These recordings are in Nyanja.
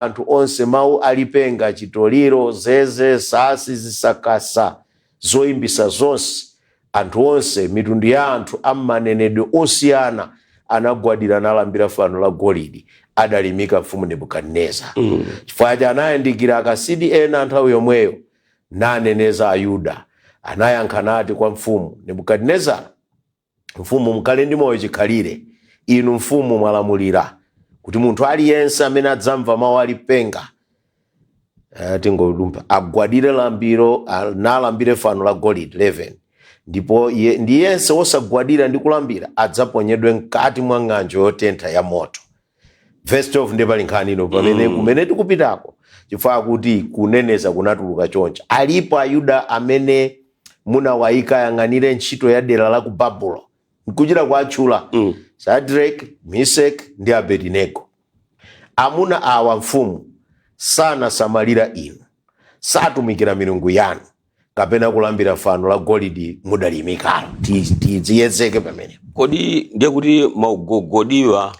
anthu onse mawu alipenga, chitoliro, zeze, sasi, zisakasa, zoyimbisa zonse, anthu onse, mitundu ya anthu ammanenedwe osiyana anagwadira nalambira fano la golide adalimika mfumu Nebukadineza. Chifukwa cha anayandikira akasidi ena nthawi yomweyo naneneza Ayuda, anayankha nati kwa mfumu Nebukadineza, mfumu mkale ndi moyo chikhalire, inu mfumu mwalamulira kuti munthu aliyense amene adzamva mawu alipenga tingodumpa agwadire lambiro nalambire fano la golide 11, ndipo ndi yense osagwadira ndi kulambira adzaponyedwe mkati mwa ng'anjo yotentha ya moto. Verse 12 ndi pali nkhani ino pamene kumene tikupitako chifukwa kuti kuneneza kunatuluka choncha. Alipo Ayuda amene munawayika yang'anire ntchito ya dera la ku Babulo, nkuchita kwa atchula Shadrach, Meshach ndi Abednego. Amuna awa mfumu sana samalira inu, satumikira milungu yanu kapena kulambira fano la golide mudalimikalo. Tiyezeke pamene. Kodi ndiye kuti magogodiwa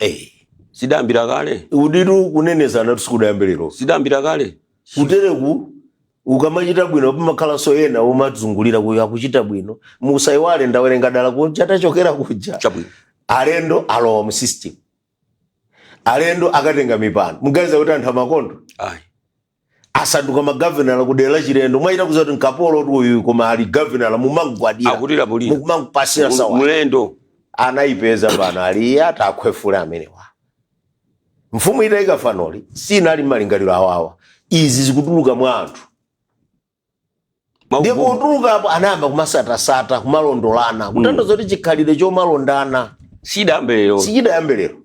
sidambira kale? Uditu kuneneza natu sikudayambiriro. Sidambira kale? Kutereku ukamachita bwino pamakhala soyena umadzungulira kuya kuchita bwino. Musayiwale ndawerenga dala kuja tachokera kuja. Chabwino. Alendo alowa mu system. Alendo akatenga mipando. Mugaza kuti anthu amakondo. Asanduka magavana kudera chilendo mwaita kuzati nkapolo uyu koma ali governor mumangwadira. Akulira bulira. Mumangupasira sawa. Mulendo. Anaipeza pano ali atakhwefula amenewa. Mfumu itaika fanoli sinali malingaliro awawa. Izi zikutuluka mwa anthu. Ndipo kutuluka apo anayamba kumasata kumalondolana. Kutanthauza kuti chikhalire chomalondana. Sidayambiriro.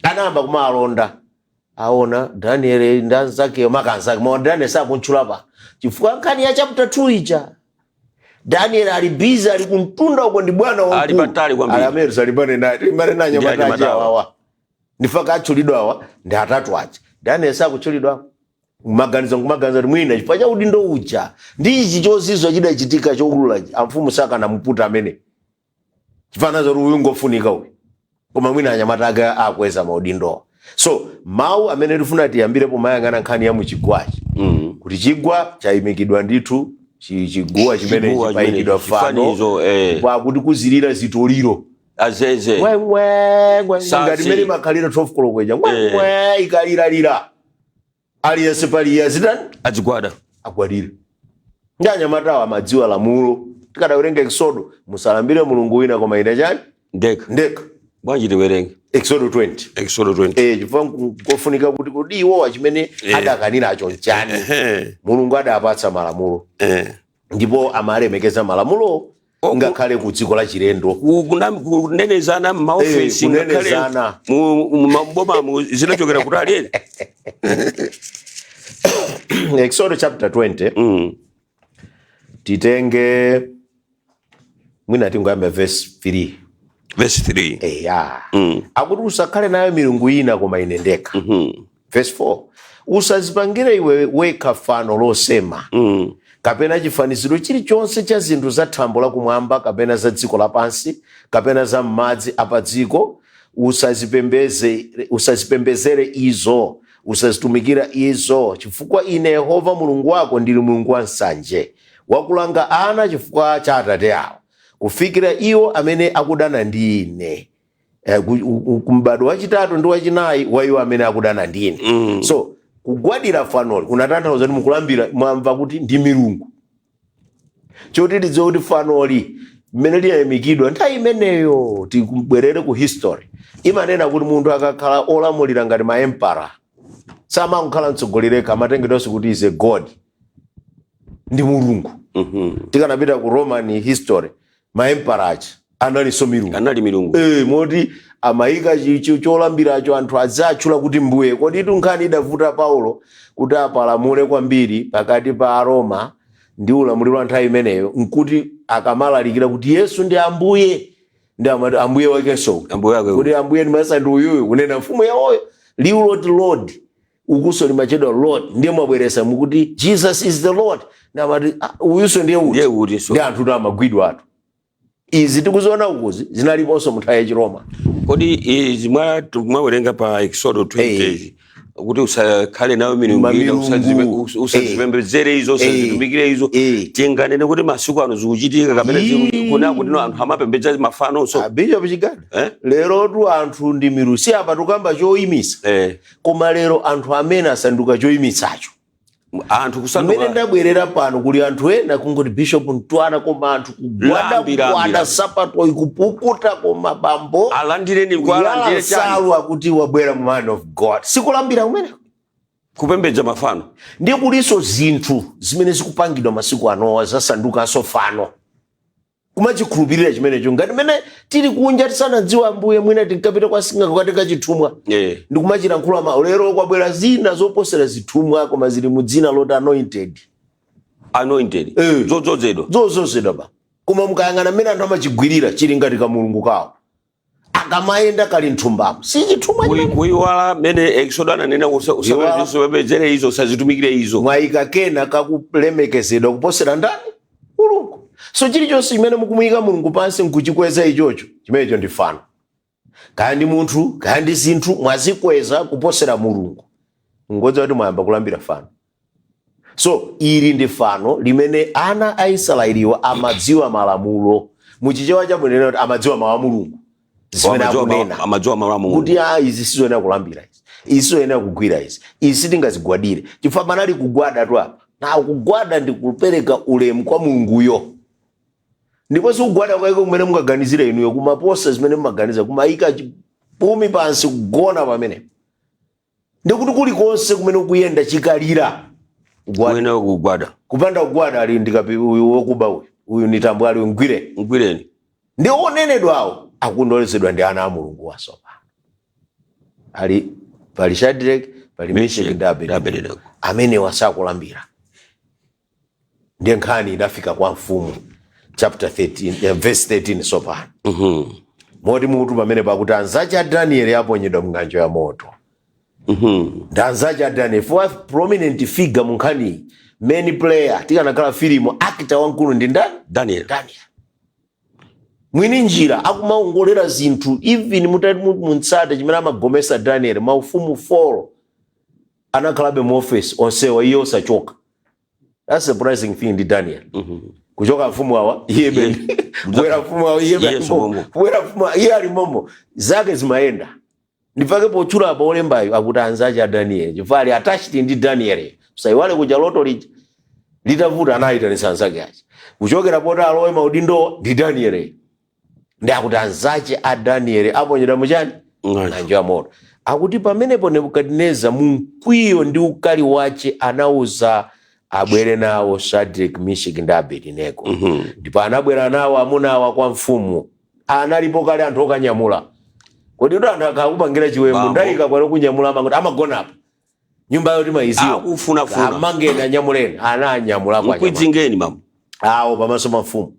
Anayamba kumalonda. Aona Daniel ndanzake makanzake mwa Daniel sakuntchula pa. Chifukwa nkhani ya chapter 2 ija. Daniel ali busy ali kuntunda uko ndi bwana wa ali patali kwambiri. Alameri salibane na nyamataji awa. Ndifaka achulidwa awa ndi atatu acha. Daniel sakutchulidwa maganizo mwina chifukwa cha udindo uja. Ndi ichi chozizwa chidachitika chokulula amfumu saka namuputa amene. Chifanazo uyu ngofunika uyu. Koma mwina anyamataga akweza maudindo. So mawu amene tifuna tiyambire pomayang'ana nkhani ya muchigwachi. Kuti chigwa chayimikidwa ndithu chiguwa chimene chipayikidwa fano kwa kuti kuzilira zitoliro azeze ngati mene makhalira 12 kolokweja ikalira aliyense pali yazitani agwadira. Ndi anyamatawa amadziwa lamulo. Tikadawerenga Exodo musalambire mulungu wina koma ine chani ndeka. Bwanji tiwerenge Exodo 20. Chifukwa kofunika kuti kodi iwowa chimene adakanira acho chani. Mulungu adapatsa malamulo. Ndipo amalemekeza malamulo ngakhale ku dziko la chilendo. Kunenezana maofisi ngakhale maboma zinachokera kutali. Exodo chapter 20. Titenge mwina tingoyamba verse 3. Verse 3. Akuti usakhale nayo milungu ina koma ine ndekha. Verse 4. Usazipangire iwe wekha fano losema. Kapena chifaniziro chilichonse cha zinthu za thambo lakumwamba kapena za dziko lapansi kapena za m'madzi apadziko. Usazipembezere izo, usazitumikira izo, chifukwa ine Yehova Mulungu wako ndili Mulungu wansanje, wakulanga ana chifukwa cha atate awo, kufikira iwo amene akudana ndi ine. Kumbado wachitatu ndi wachinayi wa iwo amene akudana ndi ine. So kugwadira fanoli kunatanthauza kuti mukulambira mwamva kuti ndi milungu. Choti lidziwe kuti fanoli mmene liyayimikidwa nthawi imeneyo. Tikubwerere ku history. Imanena kuti munthu akakhala olamulira ngati ma empire samakhala mtsogolera amatengedwanso kuti is a god, ndi mulungu. Tikanapita ku Roman history ma emperor analinso milungu. Moti amayika cholambiracho anthu adzatchula kuti mbuye. Kodi nkhani idavuta Paulo kuti apalamule kwambiri pakati pa Aroma ndi ulamuliro wa nthawi imeneyo nkuti akamalalikira kuti Yesu ndi ambuye, ndi ambuye wakenso kuti ambuye ndimasa ndi uyuyu kunena mfumu yawoyo liwu loti Lord ukuso limachedwa Lord ndiye mwabweresa mukuti Jesus is the Lord. Namati uyuso ndiye uti ndi anthu amagwidwa atu. Izi tikuziona ukuzi zinaliponso mu nthawi ya Chiroma. Kodi zimwa mwawerenga pa Exodo 20 kuti usakhale nayo milungu usazipembedzere izo usazitumikire izo tinganene kuti masiku ano zikuchitika kapena kuna kuti anthu amapembedza mafano so Bishop Chigada lero tu anthu ndi miru si apa tukamba choyimisa koma lero anthu amene asanduka choyimitsacho anthu kusanduka mene ndabwerera pano kuli anthu ena kungoti Bishop Ntwana koma anthu kugwada sapato ikupukuta koma bambo alandireni kwalandire chani akuti wabwera mu man of God sikulambira kumene kupembedza mafano ndiye kuliso zinthu zimene zikupangidwa masiku ano zasanduka sofano kumachikhulupirira chimenecho ngati mene tili kunja tisanadziwa Ambuye mwina tinkapita kwa singa kukatenga chitumwa ndi kumachilankhula lero kwabwera zina zoposera zitumwa koma zili mu dzina loti anointed zozozedwa ba koma mukayang'ana mmene anthu amachigwirira chili ngati ka mulungu kawo akamayenda kali nthumbamo si chitumwa kuiwala mene Exodus ananena usapembedzere izo usazitumikire izo mwayika kena kakulemekezedwa kuposera ndani mulungu. So chilichonse chimene mukumuyika mulungu pansi nkuchikweza ichocho chimenecho ndi fano kaya ndi munthu kaya ndi zinthu mwazikweza kuposera mulungu ngoja kuti mwayamba kulambira fano. So ili ndi fano limene ana a Israeliwa amadziwa malamulo muchichewa chabwino kuti amadziwa mawu a mulungu zimene akunena amadziwa mawu a mulungu kuti izi sizoyenera kulambira izi sizoyenera kugwira izi sitingazigwadire chifukwa panali kugwada tu apa na kugwada ndi kupereka ulemu kwa mulunguyo ndipo sikugwada kwaiko kumene mungaganizire inuyo kumaposa zimene mumaganiza kumayika pumi pansi kugona pamene ndikuti kulikonse kumene ukuyenda chikalira kugwada kupanda kugwada ali ndikapi uyu wokuba uyu nitambo ali ngwireni ndi onenedwawo akundolezedwa ndi ana a mulungu wasopa ali pali Shadrach pali Meshach ndi Abednego amene wasakulambira ndiye nkhani idafika kwa mfumu chapter 13 verse 13 sopano moti mutu pamene pakuti anzache a Daniel aponyedwa mng'anjo ya moto ndanzache a Daniel fourth prominent figure mu nkhani main player tikanakhala filimu actor wankulu ndi ndani Daniel mwini njira akumaongolera zinthu even mutati muntsate chimene amagomesa Daniel maufumu 4 anakhalabe mu office onsewa iyo osachoka. That's a surprising thing ndi Daniel kuchoka mfumu awa yebe bwera mfumu awa yebe bwera mfumu iye ali momo zake zimaenda ndipake pochula apa olembayo akuti anzache a Daniel chifali attached ndi Daniel saiwale kuja loto litavuta anaita ni sanzake achi kuchokera pota alowe maudindo ndi Daniel ndi akuti anzache a Daniel aponyedwa muchani ng'anjo ya moto akuti pamenepo Nebukadineza mkwiyo ndi ukali wache anauza abwere nawo Shadrach, Meshach ndi Abednego ndipo anabwera nawo amunawa kwa mfumu analipo kale anthu okanyamula kodi ndo anthu akakupangira chiwembu ndayika kwalo kunyamula amagona apa nyumba yoti maiziwa akufunafuna amangeni anyamuleni ananyamula kwa mkwizingeni mama awo pamaso pa mfumu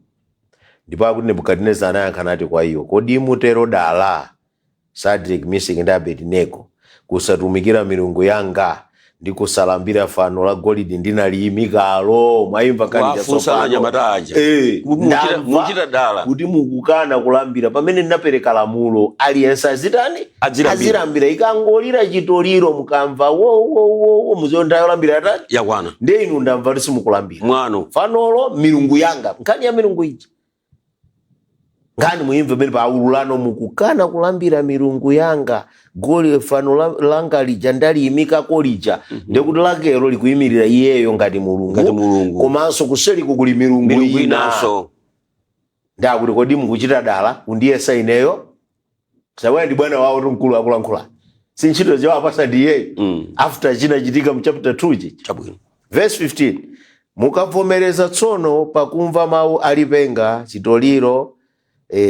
ndipo akuti Nebukadineza anayankha nati kwa iyo kodi mutero dala Shadrach, Meshach ndi Abednego kusatumikira milungu yanga ndi kusalambira fano la golidi ndinaliyimikalo mwayimva kani chasopano muchita dala kuti mukukana kulambira pamene ndinapereka lamulo aliyense azilambira ikangolira chitoliro mukamva wo muzionda yolambira atani yakwana nde inu ndamva tisi mukulambira mwano fanolo milungu yanga nkhani ya milungu iji ngani muimve mene pa ululano mukukana kulambira milungu yanga goli fano langa lija ndaliyimika kolija ndekuti lakero likuyimirira iyeyo ngati mulungu komanso kuseliku kuli milungu inanso ndakuti kodi mukuchita dala kundiyesa ineyo sawa ndi bwana wawo mkulu akulankhula sinchito jawa pasa ndiye after china chitika mu chapter 2 chabwino verse 15 mukavomereza tsono pakumva mawu alipenga chitoliro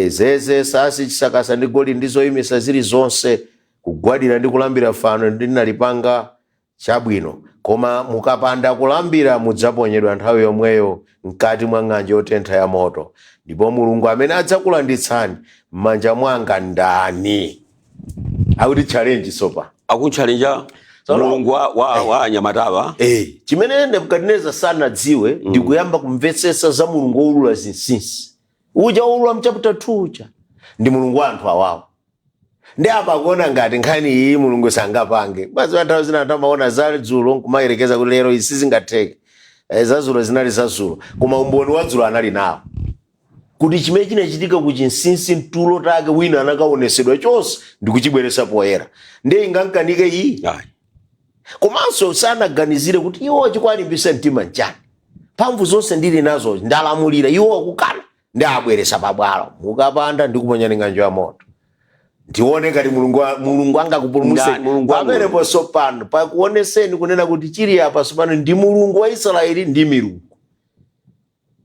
zeze sasi chisakasa ndi goli ndizoyimisa zili zonse kugwadira ndi kulambira fano ndinalipanga chabwino koma mukapanda kulambira mudzaponyedwa nthawi yomweyo mkati mwa ng'anjo yotentha ya moto ndipo mulungu amene adzakulanditsani m'manja mwanga ndani akuti challenge sopa akuchallenge mulungu wa anyamatawa chimene Nebukadineza sanadziwe ndi kuyamba kumvetsetsa za mulungu wolula zinsinsi uja wolula mu chapter 2 uja ndi mulungu wa anthu awawo ndi amakuona ngati nkhani iyi mulungu sangapange. Basi nthawi zina amaona za dzulo nkumayerekeza kuti lero izi sizingatheke. Za dzulo zinali za dzulo, koma umboni wa dzulo anali nawo kuti chimene chinachitika ku chinsinsi mtulo take wina anakaonesedwa chonse ndi kuchibweretsa poyera. Ndiye ingankanike iyi. Komanso sanaganizire kuti iwo chikwalimbisa mtima njani. Mphamvu zonse ndili nazo ndalamulira, iwo akukana ndi abweretsa pabwalo. Mukapanda ndi kuponyani ng'anjo ya moto. Ndione ngati mulungu angakupulumutse pamene posopano pakuoneseni kunena kuti chili apa sopano ndi mulungu wa Israeli ndi milungu.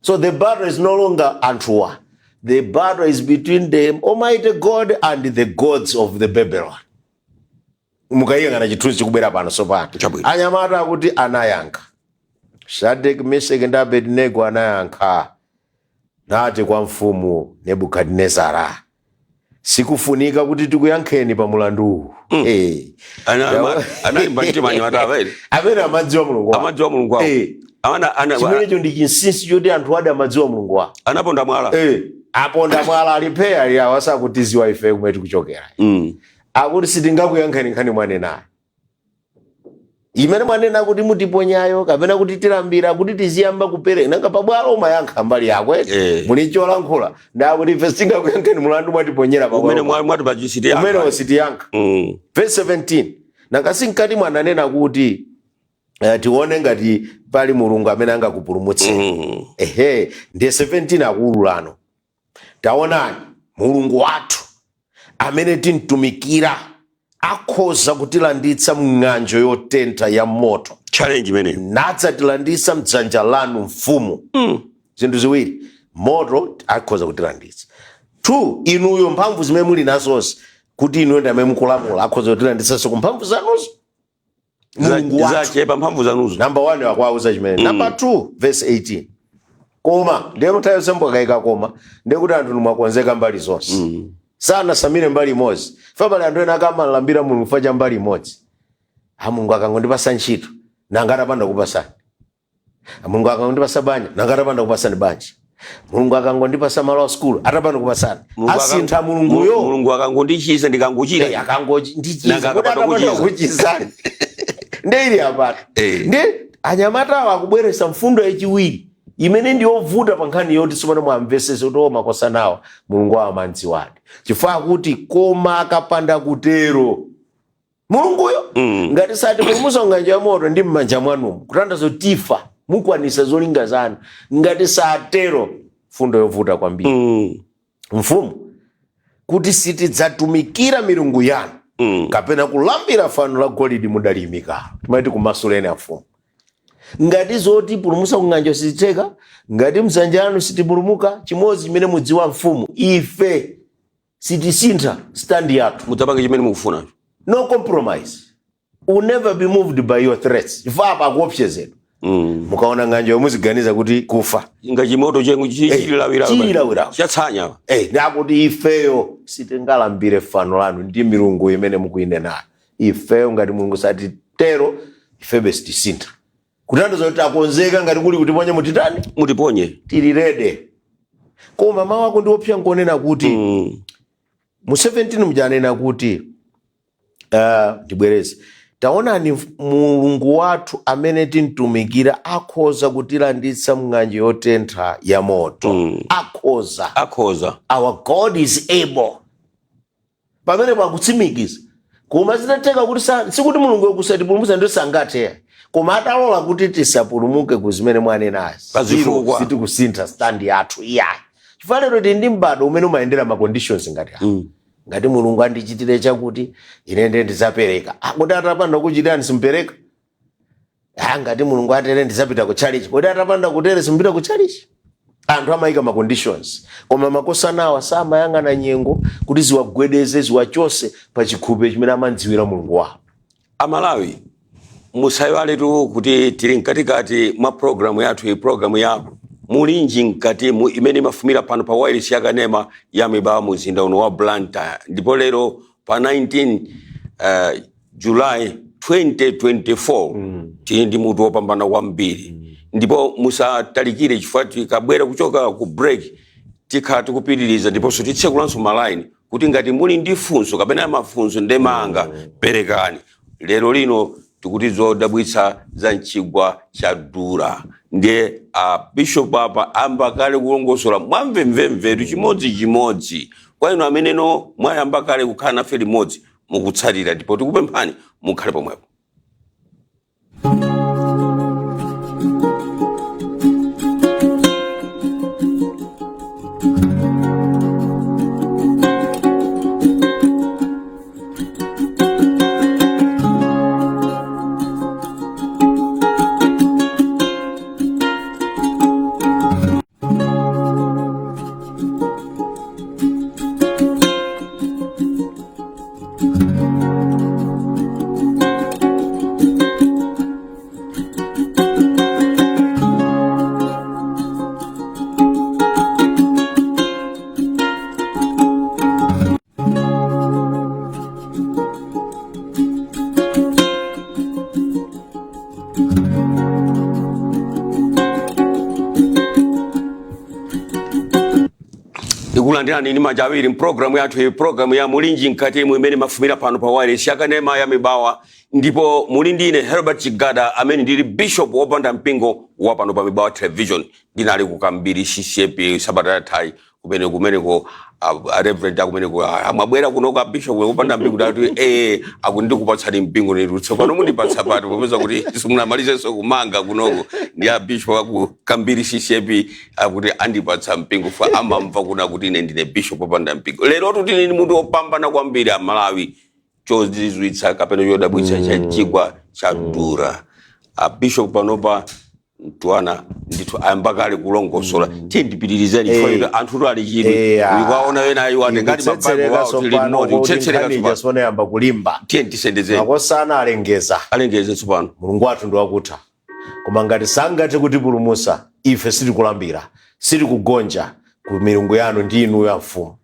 So the battle is no longer anthuwa. The battle is between the Almighty God and the gods of the Babylon. Mukayang'ana chithunzi chikubwera pano sopano. Anyamata akuti anayankha. Shadrach, Meshach ndi Abednego anayankha nati kwa mfumu Nebukadinezara, sikufunika kuti tikuyankheni pa mulandu. Amene amadziwa mulungu wawo. Chimenecho ndi chinsinsi choti anthu adi amadziwa mulungu wawo. Anaponda mwala. Aponda mwala alipeya ya wasakutiziwa ife kumwe tikuchokera. Akuti sitingakuyankheni nkhani mwanena. Imene mwanena kuti mutiponyayo kapena kuti tilambira kuti tiziyamba kupereka nanga pabwalo umayankha mbali yako muli cholankhula ndakuti ife sitingakuyankheni mulandu mwatiponyera pabwalo umene mwati pachisitiyankha umene wasitiyankha. Verse 17 nanga sinkati mwananena kuti tione ngati pali mulungu amene angakupulumutse. Ndiye 17 akuululano. Taonani mulungu wathu amene tintumikira akhoza kutilanditsa mng'anjo yotentha ya moto. Challenge imene. Nadzatilanditsa mdzanja lanu mfumu. Zinthu ziwiri. Moto akhoza kutilanditsa. 2 inuyo mphamvu zimene muli nazonse kuti inuyo ndi amene mukulamula akhoza kutilanditsa ku mphamvu zanuzo. Mulungu wathu zachepa mphamvu zanuzo. Number 1 wakwauza chimene. Number 2 verse 18. Koma ndero tayo sembo kaika koma ndekuti anthu mwakonzeka mbali zonse. Sana samire mbali imodzi. Fabale anthu ena akamalambira mulungu facha mbali imodzi. Mulungu akangondipasa ntchito nanga atapanda kupasani. Mulungu akangondipasa banja nanga atapanda kupasani banja. Mulungu akangondipasa malo a school atapanda kupasani. Asintha mulunguyo. Mulungu akangondichiza ndikangochira. Akangondichiza kuti atapanda kuchizani. Ndiri apata. Ndi anyamata akubweretsa mfundo yachiwiri imene ndiyovuta pa nkhani yoti sipano mwamvesese kuti makosa nawo mulungu amadziwadi. Chifukwa kuti koma akapanda kutero mulunguyo ngati sati pulumutsa ng'anjo ya moto ndi m'manja mwanumu kutanthauza tifa mukwanisa zolinga zanu ngati satero fundo yovuta kwambiri. Mfumu kuti sitidzatumikira milungu yanu kapena kulambira fano la golide mudalimika. Timati kumasuleni afumu. Ngati zoti pulumutsa ng'anjo sititeka ngati mdzanja lanu sitipulumuka chimodzi chimene mudziwa mfumu ife sitisintha stand yathu. Mutapange chimene mukufuna. No compromise. Will never be moved by your threats. Ifa apa kuopsezedwa. Mukaona ng'anjo yomuziganiza kuti kufa. Ngachimoto chengu chililawira. Chatsanya. Ndakuti ifeyo sitingalambire fano lanu ndi milungu imene mukuinena. Ifeyo ngati mulungu satitero ifebe sitisintha. Kutanthauza kuti akonzeka ngati kuli kutiponya mutitani? Mutiponye. Tili rede. Koma mawu ako ndi opsa ngonena kuti mu 17 mujanena kuti tibwereze. Taonani mulungu wathu amene tintumikira akhoza kutilanditsa mng'anjo yotentha ya moto. Akhoza. Our God is able. Pamene pakutsimikiza. Koma zitateka kuti sikuti mulungu yokusatipulumutsa ndi sangathe. Koma atalola kuti tisapulumuke kuzimene mwanenazi. Pazifukwa sitikusintha stand yathu iyayi. Chifukwa lero ndi mbado umene umayendera ma conditions ngati apo. Ngati mulungu andichitire chakuti ine ndizapereka. Kodi atapanda kuchitira simpereka? Ngati mulungu atere ndizapita ku church. Kodi atapanda kutere simpita ku church? Anthu amayika ma conditions. Koma makosa nawo samayang'ana nyengo kuti ziwagwedeze ziwachose pa chikhupe chimene amadziwira mulungu wawo. Amalawi musayiwale tu kuti tili mkatikati mwa programu yathu programu yako mulinji mkati imene mafumira pano pa wireless yakanema ya mibawa muzinda uno wa Blantyre. Ndipo lero pa 19 July 2024 tili ndi mutu wopambana kwambiri. Ndipo musatalikire chifukwa tikabwera kuchoka ku break tikhala tikupitiriza ndiponso titsekulanso malaini kuti ngati muli ndi funso kapena mafunso ndemanga perekani. Lero lino tikuti zodabwitsa za mchigwa cha Dura ndiye Bishop apa amba kale kulongosola mwamvemvemvetu chimodzimodzi kwa inu ameneno mwayamba kale kukhala nafe limodzi mukutsatira ndipo tikupemphani mukhale pomwepo. Ndikulandirani ni majawiri programu yathu programu ya Mulinji Nkati imene mafumira pano pa wireless yakanema ya Mibawa ndipo muli ndine Herbert Chigada amene ndili Bishop wopanda mpingo wa pano pa Mibawa Television. Ndinali kukambiri CCP sabata yathayi kumeneko Reverend akumeneko amabwera kuno ka Bishop wopanda mpingo datu akundikupatsani mpingo nirutso pano mundipatsa patu popeza kuti simunamalize so kumanga kunoko ndi ya Bishop akukambiri CCP akuti andipatsa mpingo fa amamva kuna kuti ine ndine Bishop wopanda mpingo. Lero kuti ndine munthu opambana kwambiri a Malawi chozizwitsa kapena yodabwitsa cha chigwa cha Dura. Bishop panopa Tuana ndithu ayamba kale kulongosola tindipitirizani for anthu ali chini ndikaona wena ayi wande ngati mabaibo wao tili noti utsetsereka tsopano jasone yamba kulimba tiyendisendezeni akosana alengeze tsopano Mulungu wathu ndi wakutha koma ngati sangati kutipulumutsa ife sitikulambira sitikugonja ku milungu yanu ndi inu ya mfumu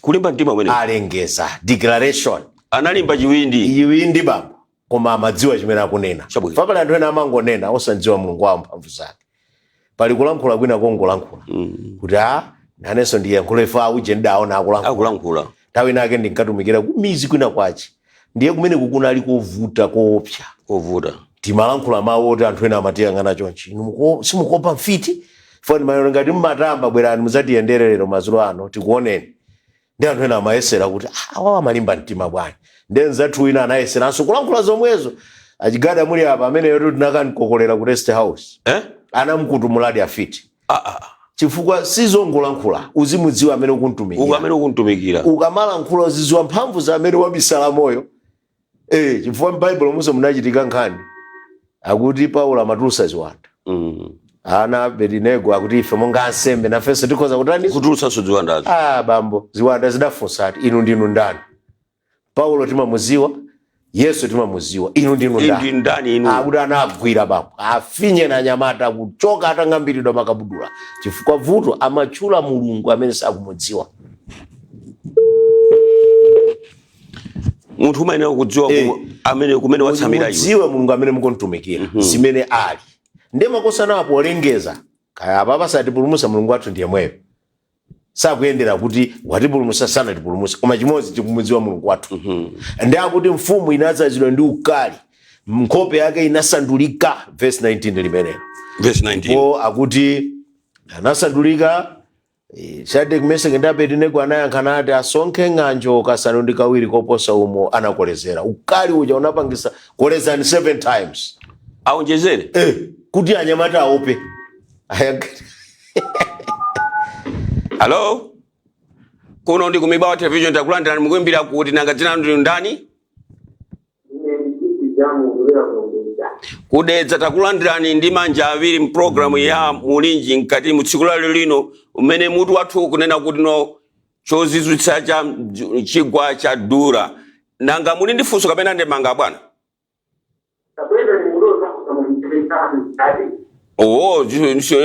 kulimba mtima mwene alengeza declaration analimba chiwindi baba koma amadziwa chimene akunena fapala anthu ena amangonena osadziwa Mulungu wa mphamvu zake pali kulankhula kwina kongolankhula kuti nanenso ndiyankhule fa uje ndaona akulankhula tawi nake ndinkatumikira kumizi kwina kwachi ndiye kumene kukunali kovuta koopsa timalankhula mawu oti anthu ena amatiyang'ana chonchi inu simukopa mfiti foni mayo ngati mmatamba bwerani muzatiyendere lero madzulo ano tikuoneni ndi anthu ena amayesera kuti awa amalimba mtima bwanji ndenzathu wina anayeseranso kulankhula zomwezo achigada muli apa amene yoto tinakanikokolera ku rest house anamkutumuladi afiti chifukwa sizongolankhula uzimudziwa amene ukuntumikira ukamalankhula uzidziwa mphamvu za amene wabisala moyo chifukwa m'Bible muso munachitika nkhani akuti Paulo amatulusa ziwanda ana Abedinego akuti ife monga ansembe nafenso tikhoza kutani kutulusanso ziwandazo bambo ziwanda zidafunsa ati inu ndinu ndani Paulo timamuziwa Yesu timamuziwa inu ndinu ndani akuti anagwira bambo afinye na nyamata kuchoka atangambiridwa makabudula chifukwa vuto amachula Mulungu amene sakumudziwa munthu umene akudziwa amene kumene watsamira iwe mudziwe Mulungu amene mukuntumikira zimene ali ndiye makosana apo olengeza kaya apa pasatipulumutsa Mulungu wathu ndiye mweyo sakuyendera kuti watipulumutsa sana tipulumutsa koma chimodzi tikumudziwa Mulungu wathu ndiye akuti mfumu inadzazidwa ndi ukali nkhope yake inasandulika verse 19 limenelo verse 19 akuti anasandulika Shadraka Mesaki ndi Abedinego anayankhana ati asonkhe ng'anjo kasanu ndi kawiri koposa umo anakolezera ukali uja unapangisa kolezani 7 times aonjezere kuti anyamata aope Hello kuno ndi ku Mibawa Television takulandirani mukuimbira kuti nanga dzina lanu ndani kudedza takulandirani ndi manja awiri mprogramu ya Mulinji Nkati mutsiku lino umene mutu wathu kunena kuti no chozizwitsa cha chigwa cha Dura nanga muli ndi funso kapena ndemanga bwana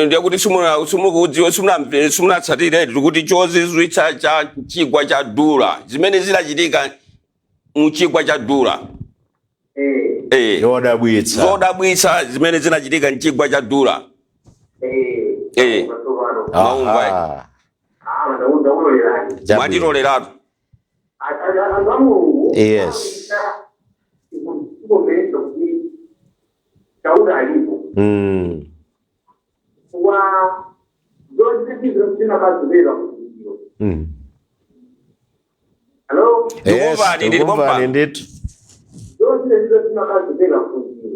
ndiye kuti simunatsatire kuti chozizwitsa cha chigwa cha Dura zimene zilachitika mu chigwa cha Dura zodabwitsa zimene zinachitika mchigwa cha Dura mwatiloleratu. Yes. Hello? Yes, Ndikumva ndithu.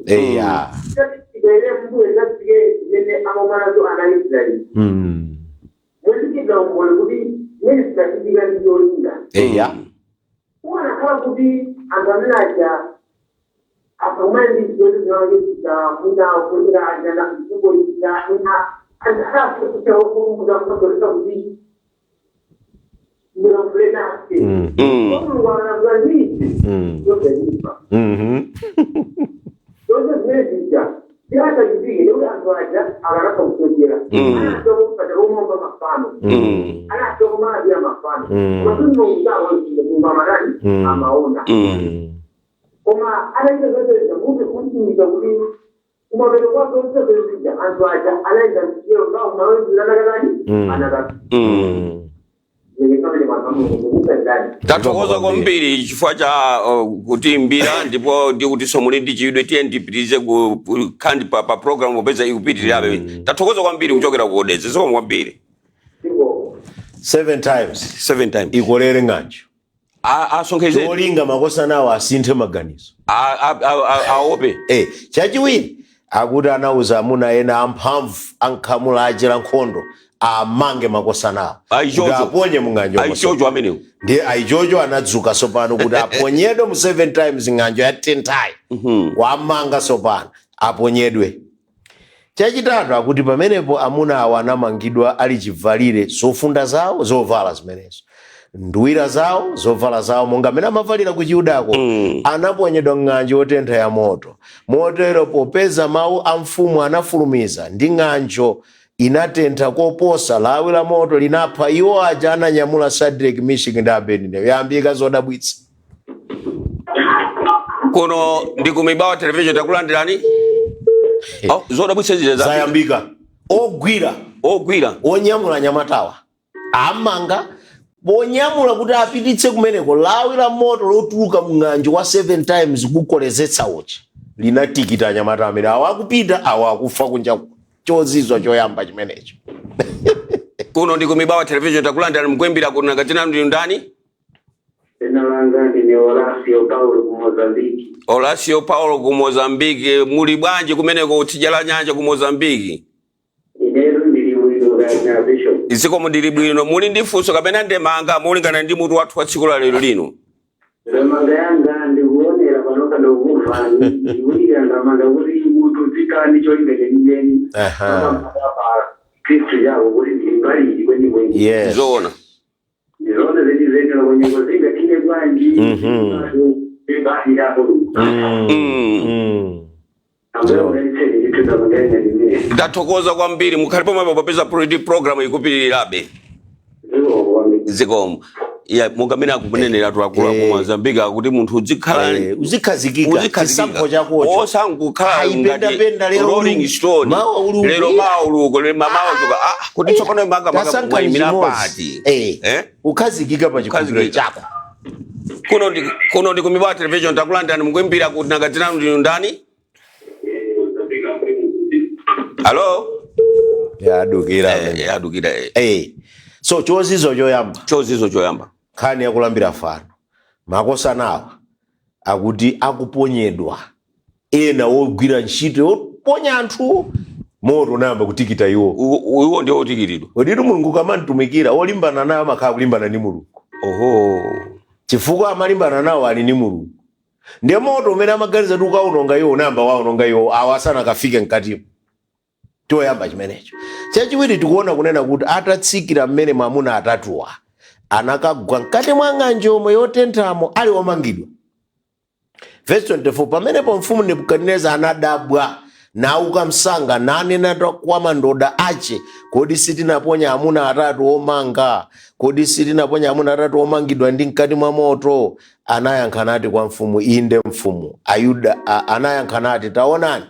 Yeah. Yeah. Tathokoza kwambiri chifukwa cha kutimbira ndipo ndikuti muli ndi chidwi tiye ndipitirize kukhandi pa program popeza ikupitirirabe. Tathokoza kwambiri kuchokera ku Odeze. Zikomo kwambiri. 7 times. 7 times. Ikolere ng'anjo. Asonkheze. Cholinga makosa nawo asinthe maganizo. Aope. Chachiwiri akuti anauza amuna ena amphamvu ankhamula achira nkhondo amange makosa nawo. Kuti aponye mung'anjo. Aichocho amenewo. Ndiye aichocho anadzuka sopano kuti aponyedwe mu 7 times ng'anjo ya 10 times. Wamanga sopano aponyedwe. Chachitatu akuti pamenepo amuna awa anamangidwa ali chivalire zofunda zawo zovala zimenezo. Nduwira zawo zovala zawo monga amene amavalira ku Chiyudako anaponyedwa ng'anjo yotentha ya moto. Motero popeza mawu a mfumu anafulumiza ndi ng'anjo inatentha koposa lawi la moto linapha iwo aja ananyamula Shadrach, Meshaki ndi Abednego. Yambika zodabwitsa. Kuno ndi ku Mibawa television takulandirani? Zodabwitsa zile zayambika. Ogwira onyamula nyamatawa amanga bonyamula kuti apititse kumeneko lawi la moto lotuluka mng'anjo wa 7 times kukolezetsa uchi linatikita nyamata amene awakupita awakufa kunja chozizwa choyamba chimenecho. Kuno ndi ku Mibawa television takulandirani mkwembira kuna katina ndi ndani? Enalanga ndi Horacio Paulo ku Mozambique. Horacio Paulo ku Mozambique. Muli bwanji kumeneko utijala nyanja ku Mozambique? Inero ndili bwino ga Bishop. Zikomo ndili bwino. Muli ndi funso kapena ndemanga mulingana ndi mutu wathu wa tsiku la lero lino? Ndemanga yanga ndikuonera panoka ndikufa ndikuira ndamanga kuti mutu zikani choingene njeni. Kristo yao kuti ndingali kwenye. Yes. Zona. Zona zeni kwenye kozinga kine bwanji. Ndingali yako. Ndathokoza kwambiri mukhalipo mwe popeza program ikupirirabe. Zikomo. Ya mungamene akumunenera twakula ku Mozambique akuti munthu uzikhala uzikhazikika chisampho chakocho osangukhala ngati Rolling Stone lero mauluko le mamawo chuka kuti tsopano manga mwayimira pati ukhazikika pa chikhazikika chako. Kuno ndi ku Mibawa television takulandirani mukwembira kuti nangadzina ndi ndani? Hello? Yadukira. So chozizo choyamba. Khani yakulambira fano. Makosa nawa akuti akuponyedwa. Ena wogwira ntchito yoponya anthu moto namba kutikita iwo ndio otikiridwa. Oditu Mulungu kamantumikira olimbana nawo makhala kulimbana ndi Mulungu. Chifukwa amalimbana nawo ali ndi Mulungu. Ndiye moto umene amaganiza kuti ukaunonga iwo namba waunonga iwo awasana kafike mkati. Choyamba chimenecho. Chachiwiri tikuona kunena kuti atatsikira mmene mwamuna atatuwa anakagwa mkati mwa ng'anjo yomwe yotenthamo ali omangidwa. Verse 24 pamenepo mfumu Nebukadineza anadabwa nauka msanga nanena kwa mandoda ache, kodi sitinaponya amuna atatu omanga, kodi sitinaponya amuna atatu omangidwa ndi mkati mwa moto? Anayankha nati kwa mfumu, inde mfumu. Ayuda anayankha nati, taonani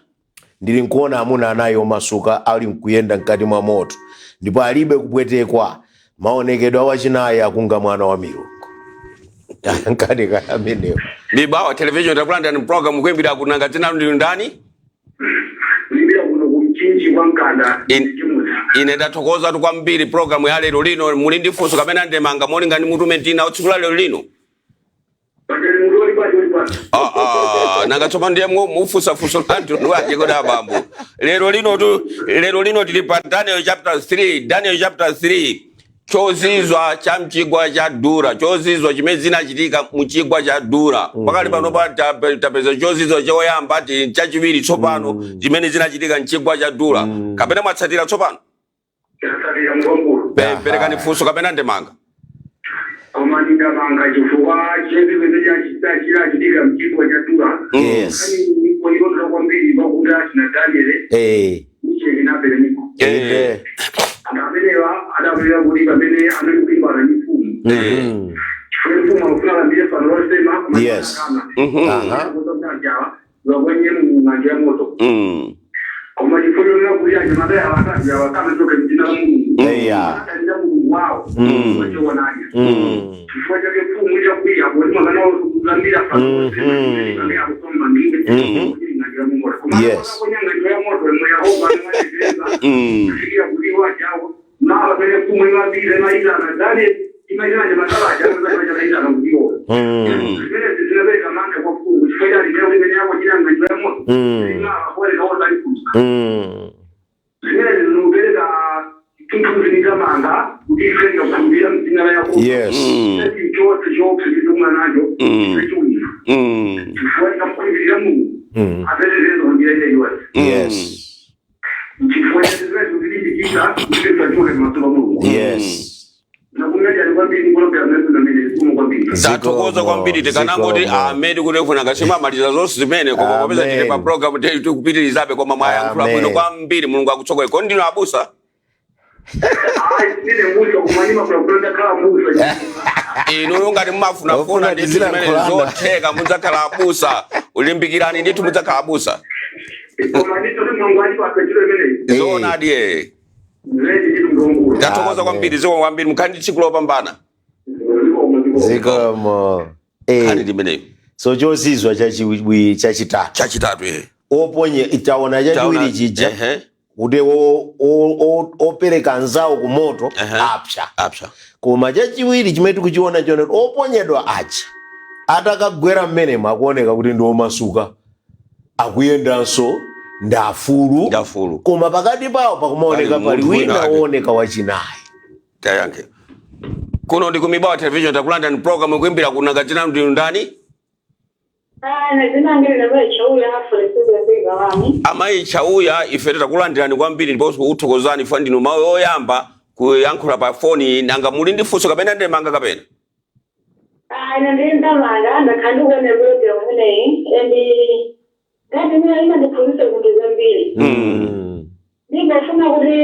ndili nkuona amuna anayi omasuka ali mkuyenda mkati mwa moto ndipo alibe kupwetekwa. maonekedwe wachinayi akunga mwana wa milungu nkani kamenewo Mibawa television takulanda program kuimbira kunanga tena ndi ndani kuimbira kuno kumchinji kwa Mkanda ine ndathokoza tu kwambiri program ya lero lino muli ndi funso kapena ndemanga molinga ndi mutume tina utsikula lero lino nanga tsopano ndiye mufusa fuso anthu waje koda bambo lero lino tili pa Daniel chapter 3 chozizwa cha mchigwa cha Dura chozizwa chimene zinachitika mchigwa cha Dura pakali pano pa tapeza chozizwa choyamba ati chachiwiri tsopano chimene zinachitika mchigwa cha Dura kapena mwatsatira tsopano perekani funso kapena ndemanga Omanida manga chifukwa chedu veneja chitika mchigwa cha Dura yes kwa hiyo ndo kwambiri bakuda na Daniel niche linapele niko anabelewa kulipa mbele amekuimba na mifumo mfumo ufuna mbele fano sema yes kwenye mwanjia moto kama jifunyo na kulia jamada ya wakati toka mjina Mungu ndio Mungu wao wacho wanaje kifua chake mfumo cha kuia kwa hiyo magana kuzambia fano sema ndio kusoma ndio yes na vile kumwema vile maisha na ndani imagine masala ya maisha na mdio vile zile kama kwa kufanya leo nimenya kwa jina la Mungu na wale na wale vile nubeleka kitu ni kama anga udifenga kumbia mtina yako yes chote chote ndio najo kwa kama kumbia Mungu afanye ndio ndio yeye yes yes Zatokoza kwambiri tekanangoti amedi kulefuna ngashima maliza zonse zimene koma popeza tine pa program tetu kupitirizabe koma mwayankhula bwino kwambiri mulungu akutsogole ko ndino abusa ino ngati mmafunafuna ndi zimene zotheka mudzakhala abusa ulimbikirani ndithu mudzakhala abusa zonadie ndatokoza kwambiri ziko kwambiri mkhandi tsiku lopambana zikomo khandi limeneyo so chozizwa chachitatu oponye itaona chachiwiri chija kuti opereka nzawo ku moto apsa koma chachiwiri chimene tikuchiona chone oponyedwa aja atakagwera mmenemo akuoneka kuti ndi omasuka akuyendanso ndafulu koma pakati pawo pakumaoneka pali wina wooneka wachinayi tayanke kuno ndi kumibawa television takulanda ni program kuimbira kunanga tina ndi ndani amayi chauya ife takulandirani kwambiri ndiponso kuthokozani fa ndinu mawu oyamba kuyankhula pa foni nanga muli ndi funso kapena ndemanga kapena ine ndindamanga ndakhandukwene radio imeneyi and mina ndipulise kuti zambiri ndingafuna kuti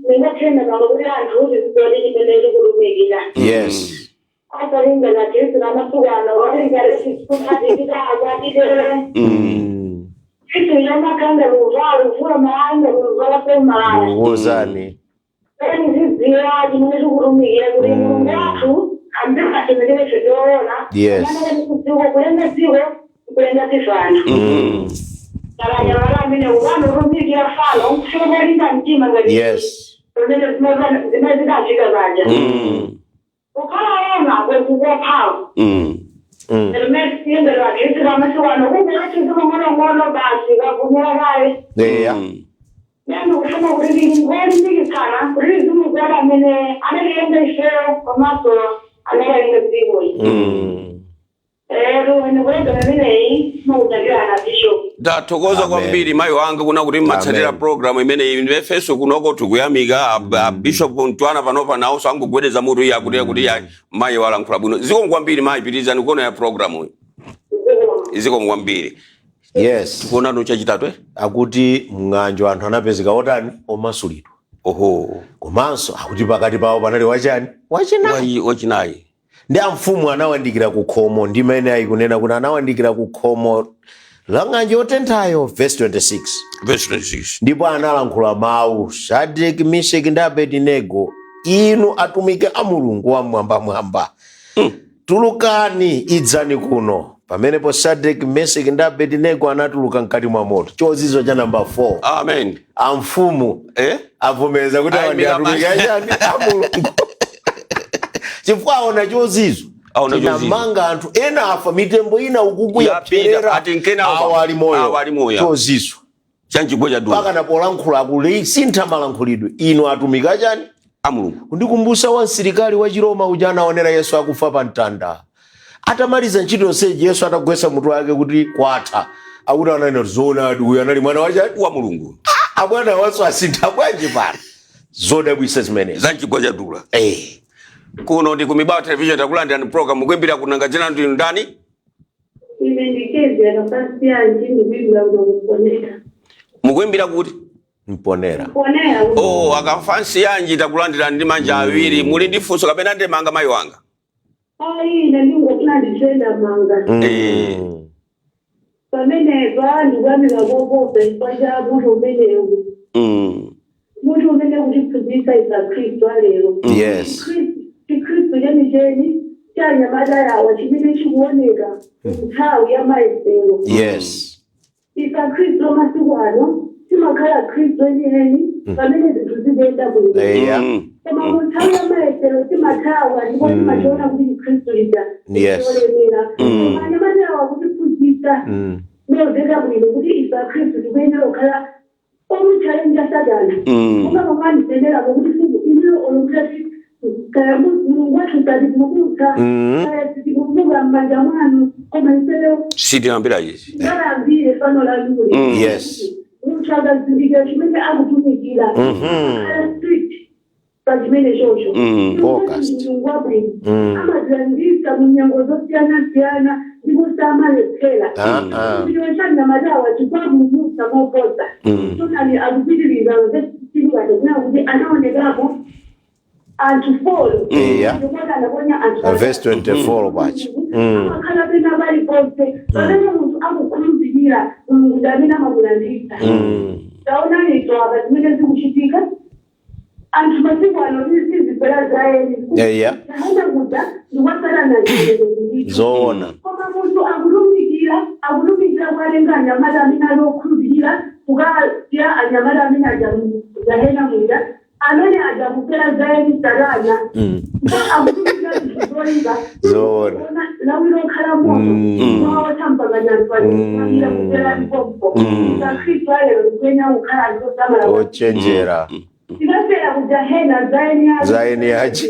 ndingathenda manga kuti anthu kuti zizoli chimene kulumikira yes asalinga nathi sinamasukwano walingalesikuhatikita akwatile isu yamakhanda luvalo uvula maanga luvala pemala uzani ziziya chimene tikulumikira kuti mulungu wathu ambekasemelele choona yes kulenga dziko kulenga tifana Mine ubano rumikira falo kushoma linda mtima ngati yes zimazidachika zaja ukalaona kwekuwa phawu elimesiendela ngesira masiwano kungelethizimongono basi kavumela kaye nendo kushoma kuti ngolimbikitsana kuti zimugwala mine anekeyenda ifeyo komaso anekayenga dzikoyi ndathokoza kwambiri mayi wanga kuna kuti mmatsatira program imene imefeso kunoko tikuyamika bishop Ntwana panopa nawonso angogwedeza mutu iya kuti mayi walankhula bwino zikomo kwambiri mayi pitirizani kuona ya program zikomo kwambiri yes kuona nuchachitatu akuti mng'anjo anthu anapezeka otani omasulidwa komanso akuti pakati pawo panali wachinayi ndi amfumu anawandikira ku khomo ndi imene ayikunena kuti anawandikira ku khomo la ng'anjo yotenthayo verse 26 verse 26 ndipo analankhula mawu Shadraki, Meshaki ndi Abednego inu atumiki a Mulungu wa mwamba tulukani idzani kuno. Pamenepo Shadraki, Mesaki ndi Abedinego anatuluka mkati mwa moto. Chozizo cha namba 4. Amen. Amfumu avomereza kuti ndi atumiki a Mulungu. Chifukwa aona chozizo tinamanga anthu ena afa, mitembo ina ukuku yapserera awali moyo. Chozizo chanjigwa dula paka napolankhula akule sintha malankhulidwe inu atumiki a Mulungu. Kundikumbusa wa msilikali wa Chiroma uja anaonera Yesu akufa pa mtanda. Atamaliza ntchito yonseyi Yesu atagwesa mutu wake kuti kwatha, akuti ananena zona uyu anali mwana wa Mulungu. Abwana waso asintha bwanji pano. Zodabwisa zimenezi zanjigwa dula kuno ndi kumibawa television takulandira program kuimbira kunanga jina ndi ndani imendikeze nafasi ya nchini Biblia unaponera. Mukuimbira kuti mponera. Akafansi yanji takulandira ndi manja awiri. Muli ndi funso kapena ndi manga mayi wanga? Ine ndingo kunanditenda manga. Pamene vanhu vamiragogo panja mutu umenewu. Mutu umene kutiphunzitsa Kristu lero. Yes. Kristu jeni chanyamata yawo chimene chikuoneka nthawi ya mayesero. Yes. Kristu masiku ano timakhala Kristu yeniyeni pamene zinthu zikuyenda bwino. Koma mu nthawi ya mayesero timathawa ndipo timachiona kuti Kristu lija olemera. Anyamata yawo kutiphunzitsa nozeka bwino kuti Kristu tikuyenera kukhala omuchalenja Satana. Ukamamanditendera kuti ine olukati kaya Mulungu wathu tadikumukuta kaya tikumukuga mmanja mwanu koma isero sitinambira izi ngalambire fano la luli. Yes. Uchagazindika chimene akutumikira kaya street pachimene chocho Mulungu wabwino amazandisa munyango zosiyana ndipo samaletsera ndiyo chana madawa tikwamusa moposa tonali akupitiriza zesitibata kuti anaonekapo antu follow verse 24 bachi amakhala pena bali konse pamene munthu akukhulupirira Mulungu ndamene amamulanditsa taona nito apa zimene zikuchitika anthu masiku ano sizibhera zaeni aenda kuda ndikwasala zoona koma munthu akulumbikira kwalenga anyamata amene alokhulupirira kukasiya anyamata amene ajahena muda amene ajamupera zaeni sarana akulumbikira zizoiba zoona lawiro okhala moto wawatambaganyanfaniira kupera ipompo Kristu alero lukwenya kukhala alizosamala ochenjera tikapera kujahena zaeni yachi.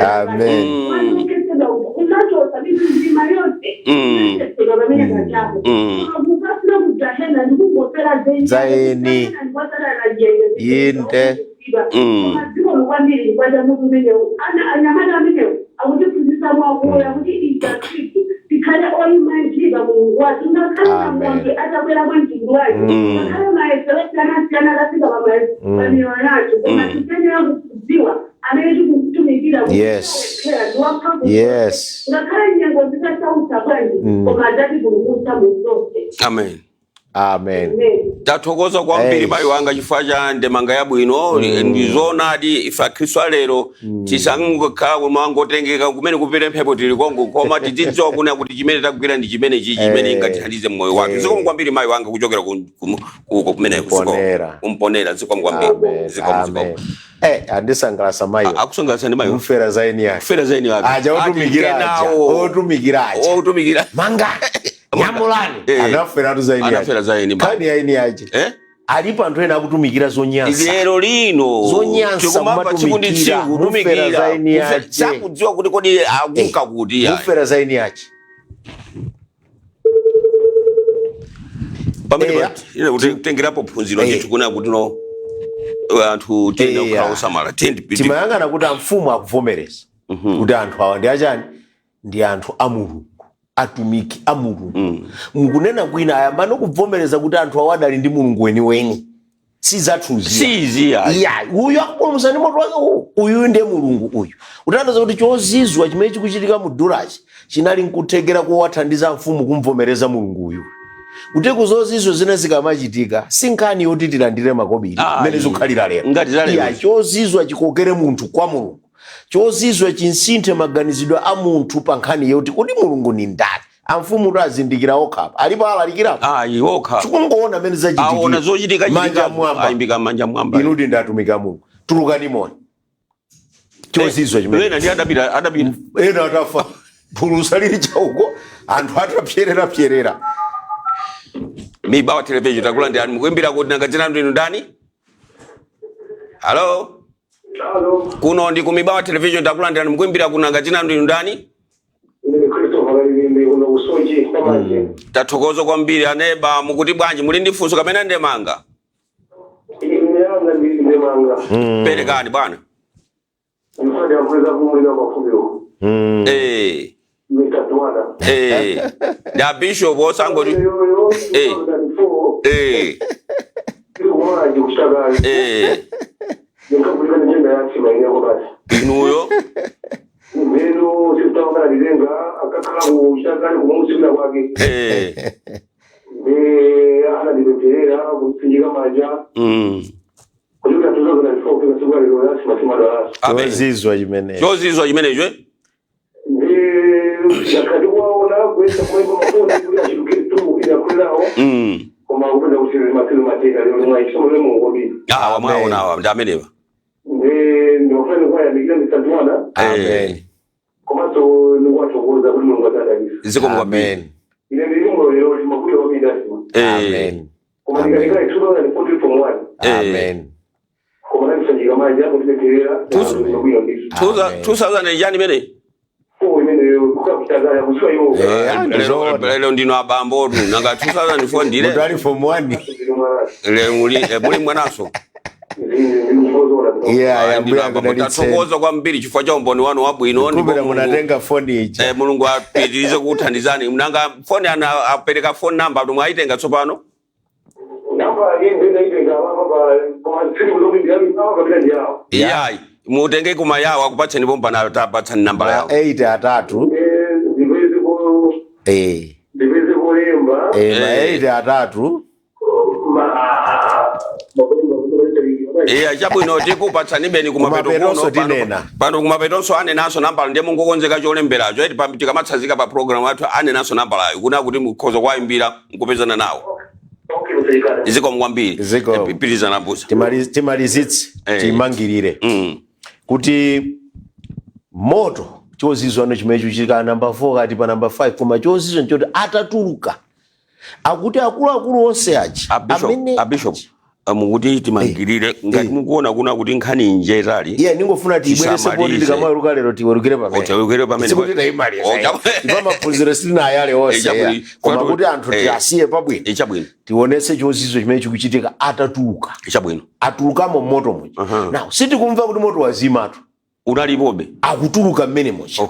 Amen. Zaini yinde tikale oyimanjiba Mulungu wathu ngakhala manje atakwera kwanjingwayo akhala maesero siyana kasika pamiyo yacho koma titenera kudziwa amene tikutumikira yes ngakhala nyengo zikasausa kwanji koma adati kulumusa musose. Amen. Amen. Tathokoza kwambiri mayi wanga chifukwa cha ndemanga yabwino ndizonadi ifa Kristu alero tisangokhala mwangotengeka kumene kupita mphepo tili kongo koma tidzidziwa kuna kuti chimene tagwira ndi chimene chimene ingatithandize mmoyo wake. Zikomo kwambiri mayi wanga kuchokera kumene kumponera zikomo kwambiri. Zikomo. Andisangalasa mayi. Akusangalasa ndi mayi. Mfera zaini yake. Mfera zaini yake. Aja otumikira aja. Otumikira. Manga. Nyamulani anafera zaini kani yaini yaje alipo anthu ena akutumikira zonyansa lero lino zonyansa matumikira kutumikira sakudziwa kuti kodi akuka kuti ya mufera zaini yache pamene utengerapo phunziro ndithu kuna kuti no anthu tenda kukhala osamala timayang'ana kuti amfumu akuvomereza kuti anthu awa ndi achani ndi anthu a Mulungu atumiki a Mulungu. Mukunena kwina ayamba nokuvomereza kuti anthu awadali ndi Mulungu weniweni sizathuziya uyu akupulumutsa ndi moto wake uyu ndiye Mulungu uyu. Utandaza kuti chozizwa chimene chikuchitika mu Durachi chinali nkuthekera kuwathandiza mfumu kumvomereza Mulungu uyu. kuti kuzozizo zina zikamachitika sinkhani yoti tilandire makobiri mmene zikhalira lero iya chozizwa chikokere munthu kwa mulungu chozizwa chinsinthe maganizidwe a munthu pa nkhani yoti kuti mulungu ni ndani amfumu azindikira okhapa alipo alalikirapo okha chikungoona mmene zachitikira aona zochitika manja mwamba ayimbika manja mwamba inuti ndatumika mulungu tulukani moni chozizwa chimene ena ndi adapita ena atafa phulusa lili chauko anthu atapyerera Mibawa television takula ndi mukuimbira kuti nangadzina ndinu ndani? Hello? Hello. Kuno ndi kumibawa television takula ndi mukuimbira kuti nangadzina ndinu ndani? Ndi Christopher Limbe uno usonji pamanje. Tathokoza kwambiri aneba mukuti bwanji muli ndi funso kamene ndemanga? Yanga ndi ndemanga. Perekani bwana. Mfadi amweza kumwina mafumiro. Mitatuana. Da bishop osango ndi Mwaji kushagari. Nikabulika njenda ya chima ineko basi. Inuyo? Mbeno sitawakala lilenga akakala kushagari kumusula wake. Ana libeterera kusinjika maja. Kulika tuzoga na lifoke na suga lilo yasi masimada yasi. chozizwa chimene jwe? Yakati waona kwenda kwenda mafoni kuya shiruke tu ila kulao. Koma ukunda kusiri matilo mateka leo mwaisho leo ngobi. Mwaona ndamenewa. Ndio fanya kwa ya mitatuana. Amen. Koma so ni watu kuza kuli Mungu atadalisa. Ziko Amen. Ile ni Mungu leo limakuya wa midasi. Amen. Koma nikakika itulo ni poti from one. Amen. Koma nani sanjika maji hapo tumekelea. 2000 jani mene? Leo ndino abambo nanga 2004 ndile. Mutali form 1. Leo muli mwanaso. Tathokoza kwambiri chifukwa cha umboni wanu wabwino ndipo munatenga phone iji. Mulungu apitirize kuthandizani. Mnanga phone apereka phone number kuti mwaitenga tsopano. Yayi mutenge kuma yawo akupatseni bomba na tapatsani namba yawo 8 chabwino tikupatsani beni kumapeto pano kumapetonso ane naso nambala ndiye mungokonzeka cholemberacho eti tikamatsanzika pa program athu ane naso nambalayo kuna kuti mukhoza kwayimbira mukupezana nawo. Iziko mwambiri pipiriza na busa timalizitsi timangirire kuti moto chozizwa chimecho chika number 4 kati pa number 5 koma chozizwa nchoti atatuluka akuti akulu onse achi Bishop mukuti timangirire ngati mukuona kuna kuti nkhani njetali ningofuna tibwerese poti tikamaweruka lero tiwerukire pamene sikuti taimaliza ipa maphunziro sitina ayale onse koma kuti anthu tiasiye pabwino tionese chozizwa chimene chikuchitika atatuluka atulukamo moto muja now sitikumva kuti moto wazimatu unalipobe akutuluka mmene muja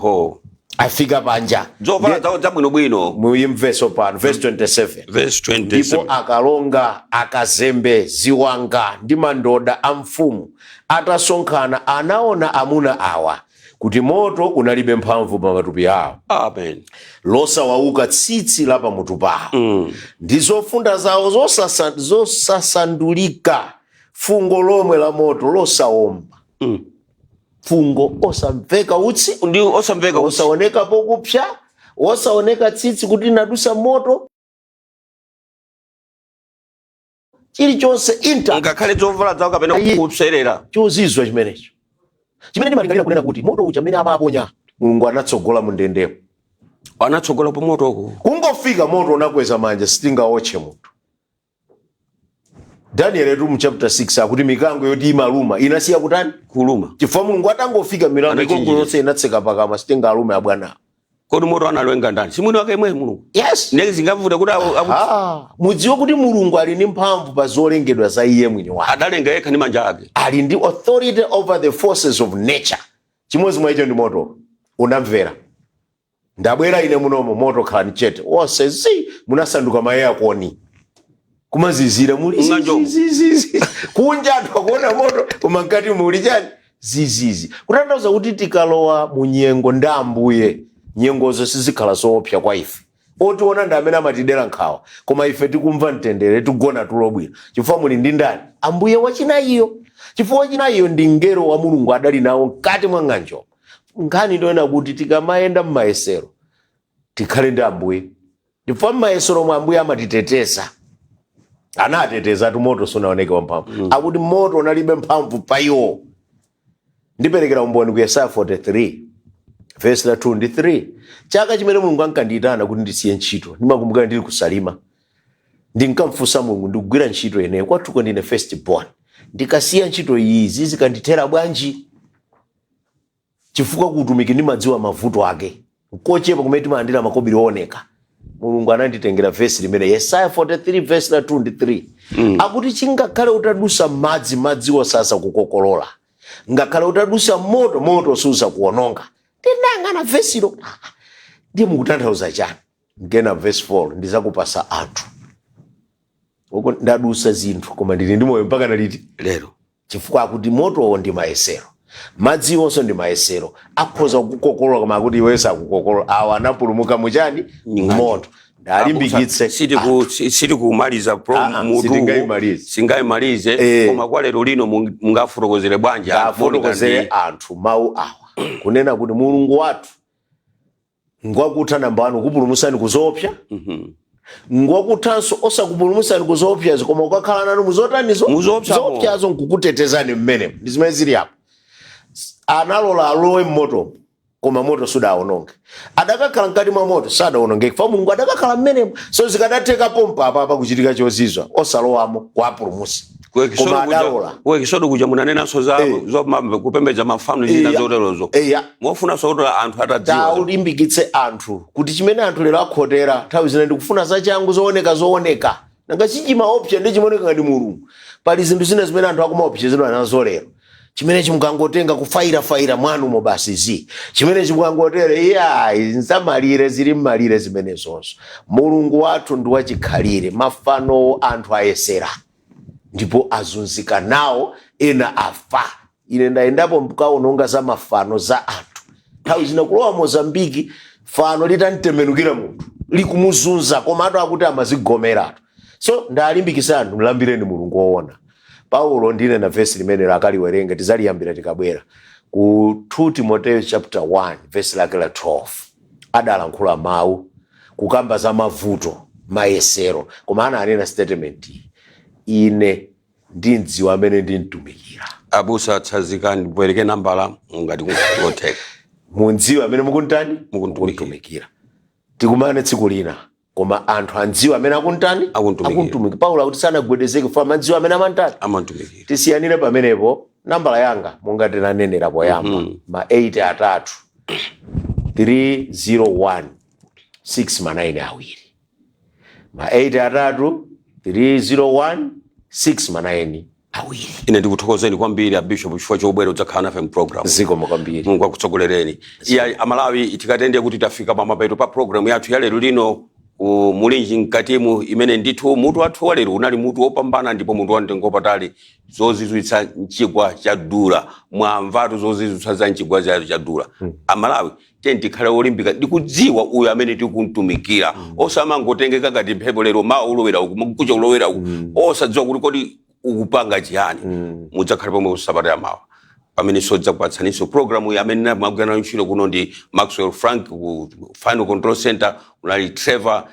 afika panja zovala zawo zabwinobwino muyimveso pano verse 27 ndipo akalonga akazembe ziwanga ndi mandoda a mfumu atasonkhana anaona amuna awa kuti moto unalibe mphamvu pa matupi awo. Amen. Losawauka tsitsi la pamutu pawo ndi zofunda zawo zosasandulika fungo lomwe la moto losawomba fungo osamveka utsi ndi osamveka osaoneka pokupsya osaoneka tsitsi kuti nadusa moto chilichonse inta ngakhale zovala zawo kapena kupserera chozizwa chimenecho chimene ndimalingalira kunena kuti moto uja amene amaponya Mulungu anatsogola mu ndendepo anatsogola pa moto uko kungofika moto unakweza manja sitingaotche munthu. Daniel mu chapter 6 akuti mikango yoti imaluma inasiya kutani kuluma chifukwa Mulungu atangofika milandu ikongo yonse inatseka pakama sitingalume abwana. Kodi moto analwenga ndani simwini wake mwe Mulungu? Yes. Neke zingavuta kuti mudziwe kuti Mulungu ali ndi mphamvu pa zolengedwa za iye mwini wake. Adalenga yekha ndi manja ake. Ali ndi authority over the forces of nature. Chimodzi mwa icho ndi moto. Unamvera. Ndabwera ine munomo moto khala chete. Wose munasanduka mayeya koni. Kumazizira muli zizi. Kunja anthu akuona moto koma ngati muli chani zizizi. Kutanthauza kuti tikalowa mu nyengo nda Ambuye nyengozo sizikhala zoopsa kwa ife. otiona ndi amene amatidera nkhawa, koma ife tikumva mtendere, tigona tulo bwino chifukwa muli ndi ndani? Ambuye wachinayiyo. Chifukwa wachinayiyo ndi mngelo wa Mulungu adali nawo mkati mwa ng'anjo. Nkhani ndoyena kuti tikamayenda m'mayesero tikhale ndi Ambuye, chifukwa m'mayesero mwa Ambuye amatiteteza. Anateteza tu moto sunaoneke wamphamvu. Akuti moto unalibe mphamvu pa iwo. Ndiperekera umboni ku Yesaya 43 verse 2 ndi 3. Chaka chimene Mulungu ankandiyitana kuti ndisiye ntchito, ndimakumbukira ndili kusalima, ndinkamfunsa Mulungu ndikugwira ntchito ineyo kwathuko ndine first born, ndikasiya ntchito izi zikandithera bwanji? Chifukwa kutumiki ndimadziwa mavuto ake, nkochepa kumene timalandira makobiri ooneka. Mulungu ananditengera verse limene Yesaya 43 verse 2 ndi 3. Akuti chingakhale utadusa madzi osasa kukokolola, ngakhale utadusa moto suza kuononga. Ndinangana verse ilo ndiye mukutanthauza chani? Ngena verse 4 ndizakupasa anthu. Uko ndadusa zinthu koma ndili ndi moyo mpaka naliti lero. Chifukwa akuti motowo ndi mayesero, madzi onso ndi mayesero, akhoza kukokolola koma akuti iwe sakukokolola. Awa anapulumuka muchani? Moto. Ndalimbikitse siti kumaliza singayimalize koma kwa lero lino mungafotokozere bwanji anthu mawu awa kunena kuti Mulungu wathu ngwakutha namba 1 kupulumusani kuzoopsa, ngwakuthanso osakupulumusani kuzoopsa koma ukakhala nanu muzotanizo zoopsazo nkukutetezani mmene. Ndi zimene zili apo. Analola alowe mmoto koma moto sudaononge. Adakakhala mkati mwa moto sadaononge chifukwa Mulungu adakakhala mmenemo. So zikadatheka pompa apa kuchitika chozizwa osalowamo kwa pulumusi. Koma adalola. Kisodo kuja munanena kupembedza mafano zina zoterozo. Mofuna soto anthu atadziwa. Taulimbikitse anthu kuti chimene anthu lero akhotera nthawi zina ndikufuna zachangu zooneka. Nanga chichima option ndi chimoneka ngati Mulungu. Pali zinthu zina zimene anthu akumaopsezedwa nazo lero. Chimene chimukangotenga kufaira mwanu mo basi chimene chimukangotere nzamalire zili mmalire zimene zonso. Mulungu wathu ndi wachikhalire, mafano anthu ayesera ndipo azunzika nawo, ena afa. Ine ndayendapo mkaononga za mafano za anthu. Nthawi zina kulowa Mozambiki fano litantembenukira munthu likumuzunza koma anthu akuti amazigomeratu. So ndalimbikisa anthu mlambireni Mulungu woona. Paulo ndine na verse limene lakaliwerenge tizaliyambira tikabwera ku 2 Timotheo chapter 1 verse lake la 12. Adalankhula mawu kukamba za mavuto mayesero koma ananena statement ine ndidziwa amene ndimtumikira. Abusa tsazika ndibwereke nambala ngati kungotheka. Mundziwa amene mukuntumikira. Tikumane tsiku lina koma anthu andziwa amene akuntumikira. Paulo akuti sanagwedezeke fa mandziwa amene amantumikira. Tisiyanire pamenepo. Nambala yanga mungati nanenera poyamba ma 8 301 6 awiri. Ma 8 301 6 awiri. Ine ndikuthokozeni kwambiri Bishop chifukwa chobwera udzakhala nafe mu program. Zikomo kwambiri. Mungu akutsogolereni. Iya Amalawi itikatende kuti tafika pamapeto pa program yathu ya lero lino mulinji mkatimu imene ndithu mutu wathu walero unali mutu wopambana ndipo mutu wamtengo patali zozizwitsa mchigwa cha Dula. Mwamvatu zozizwitsa za mchigwa cha Dula. Amalawi tikhale olimbika ndikudziwa uyo amene tikumtumikira. Osamangotengeka ngati mphepo lero ulowera uku kucha ulowera uku osadziwa kuti kodi ukupanga chiyani. Mudzakhale pomwe Sabata ya mawa pamene sodza kupatsaniso programu amene magwena ntchito kuno ndi Maxwell Frank ku Final Control Center, unali Trevor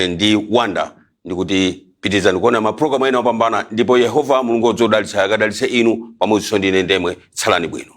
ndi Wanda. Ndikuti pitizani kuona maprogramu ena opambana ndipo Yehova Mulungu odzodalitsa akadalitse inu pamodzi ndine ndemwe. Tsalani bwino.